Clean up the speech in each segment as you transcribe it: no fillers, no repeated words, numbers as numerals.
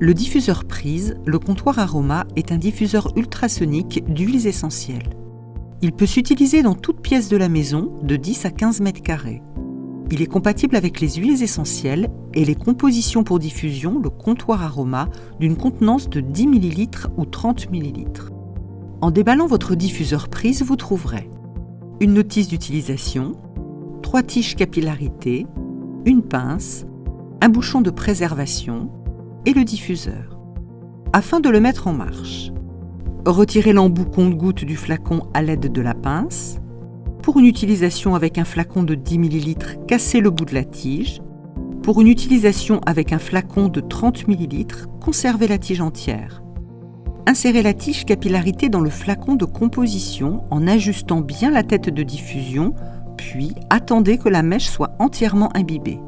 Le diffuseur prise, le comptoir Aroma, est un diffuseur ultrasonique d'huiles essentielles. Il peut s'utiliser dans toute pièce de la maison de 10 à 15 mètres carrés. Il est compatible avec les huiles essentielles et les compositions pour diffusion, le comptoir Aroma, d'une contenance de 10 ml ou 30 ml. En déballant votre diffuseur prise, vous trouverez une notice d'utilisation, 3 tiges capillarité, une pince, un bouchon de préservation et le diffuseur. Afin de le mettre en marche, retirez l'embout compte-gouttes du flacon à l'aide de la pince. Pour une utilisation avec un flacon de 10 ml, cassez le bout de la tige. Pour une utilisation avec un flacon de 30 ml, conservez la tige entière. Insérez la tige capillarité dans le flacon de composition en ajustant bien la tête de diffusion, puis attendez que la mèche soit entièrement imbibée.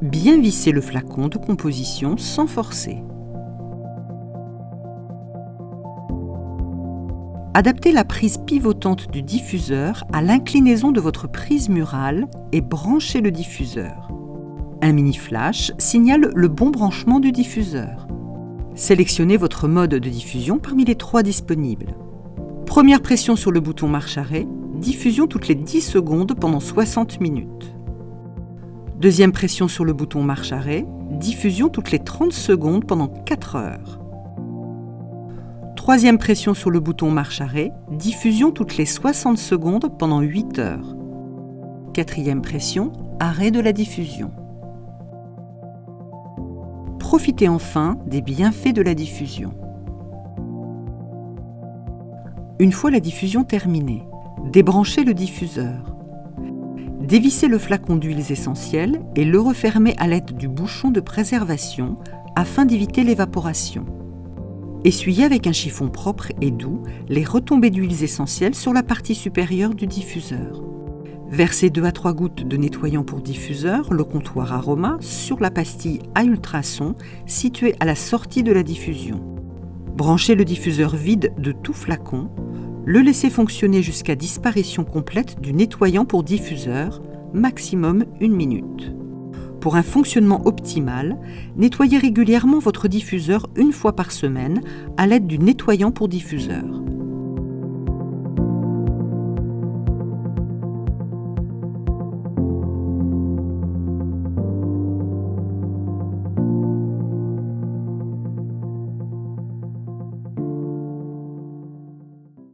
Bien visser le flacon de composition sans forcer. Adaptez la prise pivotante du diffuseur à l'inclinaison de votre prise murale et branchez le diffuseur. Un mini-flash signale le bon branchement du diffuseur. Sélectionnez votre mode de diffusion parmi les 3 disponibles. Première pression sur le bouton marche-arrêt, diffusion toutes les 10 secondes pendant 60 minutes. Deuxième pression sur le bouton marche-arrêt, diffusion toutes les 30 secondes pendant 4 heures. Troisième pression sur le bouton marche-arrêt, diffusion toutes les 60 secondes pendant 8 heures. Quatrième pression, arrêt de la diffusion. Profitez enfin des bienfaits de la diffusion. Une fois la diffusion terminée, débranchez le diffuseur. Dévissez le flacon d'huiles essentielles et le refermez à l'aide du bouchon de préservation afin d'éviter l'évaporation. Essuyez avec un chiffon propre et doux les retombées d'huiles essentielles sur la partie supérieure du diffuseur. Versez 2 à 3 gouttes de nettoyant pour diffuseur, le comptoir Aroma, sur la pastille à ultrasons située à la sortie de la diffusion. Branchez le diffuseur vide de tout flacon, le laissez fonctionner jusqu'à disparition complète du nettoyant pour diffuseur, maximum 1 minute. Pour un fonctionnement optimal, nettoyez régulièrement votre diffuseur 1 fois par semaine à l'aide du nettoyant pour diffuseur.